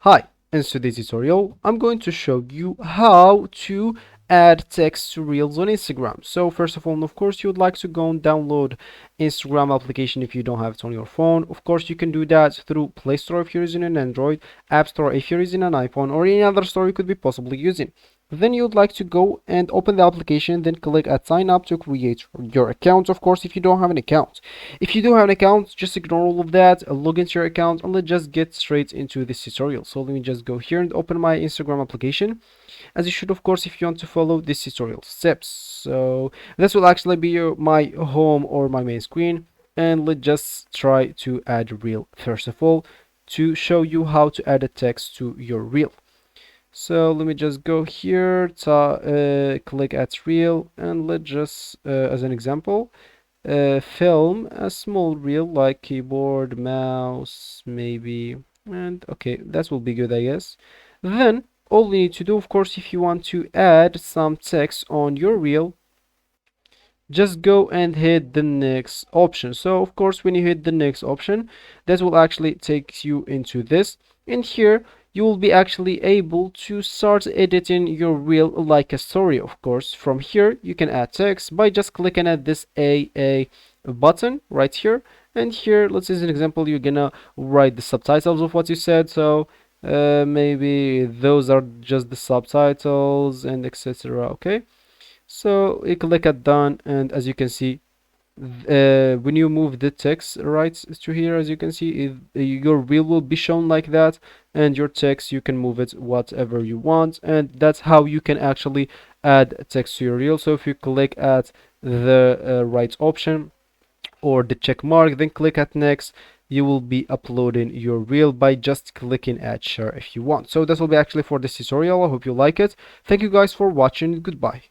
Hi, in today's tutorial, I'm going to show you how to add text to Reels on Instagram. So first of all, of course, you would like to go and download Instagram application if you don't have it on your phone. Of course, you can do that through Play Store if you're using an Android, App Store if you're using an iPhone, or any other store you could be possibly using. Then you'd like to go and open the application, then click at sign up to create your account, of course, if you don't have an account. If you do have an account, just ignore all of that, log into your account, and let's just get straight into this tutorial. So let me just go here and open my Instagram application, as you should, of course, if you want to follow this tutorial steps. So this will actually be my home or my main screen, and let's just try to add a reel first of all to show you how to add a text to your reel. So let me just go here to click at reel, and let's just as an example film a small reel like keyboard, mouse maybe, and okay, that will be good, I guess. Then all you need to do, of course, if you want to add some text on your reel, just go and hit the next option. So of course, when you hit the next option, that will actually take you into this, and here you will be actually able to start editing your reel like a story. Of course, from here you can add text by just clicking at this a button right here, and here, let's say as an example, you're gonna write the subtitles of what you said. So maybe those are just the subtitles and etc. Okay, so you click at done, and as you can see, when you move the text right to here, as you can see, your reel will be shown like that, and your text, you can move it whatever you want, and that's how you can actually add text to your reel. So if you click at the right option or the check mark, then click at next, you will be uploading your reel by just clicking at share if you want. So this will be actually for this tutorial. I hope you like it. Thank you guys for watching. Goodbye.